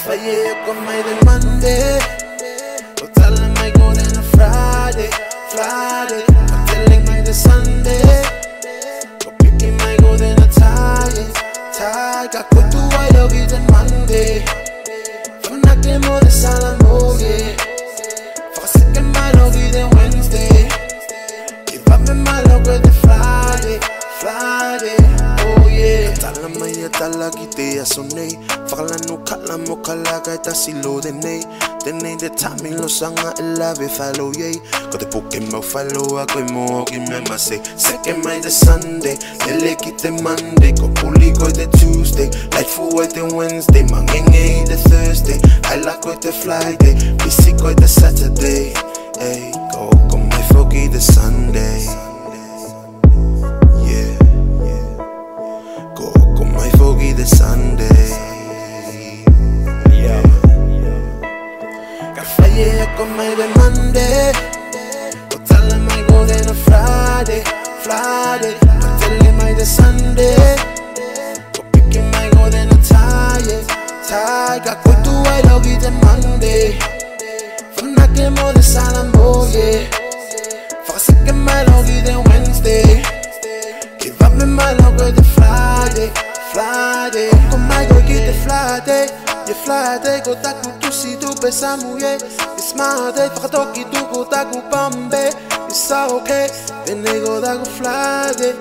fallé con my de Monday. Total I might go then a Friday. I'm telling my the Sunday. Go picking my go then a tie. Got put to white of it and Monday. From that game or the Salamo, yeah. For a second my love it then Wednesday. Give up in my love with the Friday. Oh yeah. Tala maya tala kite asone. Fakala no kala mo kala kaita silo dene. Dene de timing lo sanga elave follow ye. Got the Pokemon follow a koi mo ki me mase. Second my the Sunday, lele kite Monday. Go puli go the Tuesday, light for the Wednesday, mangenge the Thursday. I like with the Friday, we sick with the Saturday. Hey, go my foggy the Sunday. The Sunday, yeah. Got fire con my de Monday. Total I might go then a Friday. I'm telling my the Sunday. Go picking my go then a tie. Got put to white of it and Monday. From that game or the Salamo, yeah. For a second my love it then Wednesday. Give up in my love with the Friday. Come I go get the Friday. The Friday go taku tu si tu besamu ye. It's my day for toki tu go taku pambe. It's okay. Then they go taku Friday.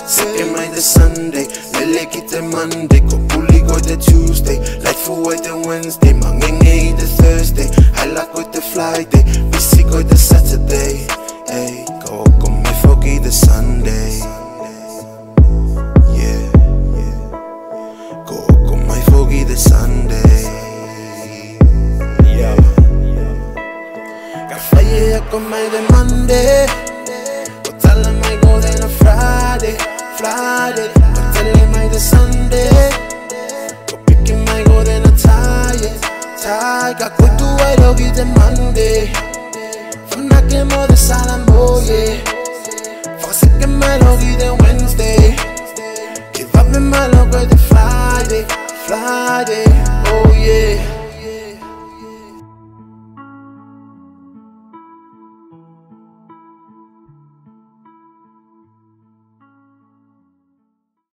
Second my the Sunday, lele kite Monday, go puli go the Tuesday, light for white the Wednesday, mangenge the Thursday. I like with the Friday, busy go the Saturday. Hey, go my foggy the Sunday. The Sunday, yeah. Got fire con my de Monday. Total I might go then a Friday. I'm telling my the Sunday. Go picking my go then a tie. Got put to white of it and Monday. From that game or the Salamo, yeah. For a second my love it then Wednesday. Give up in my love with the Friday. Oh yeah.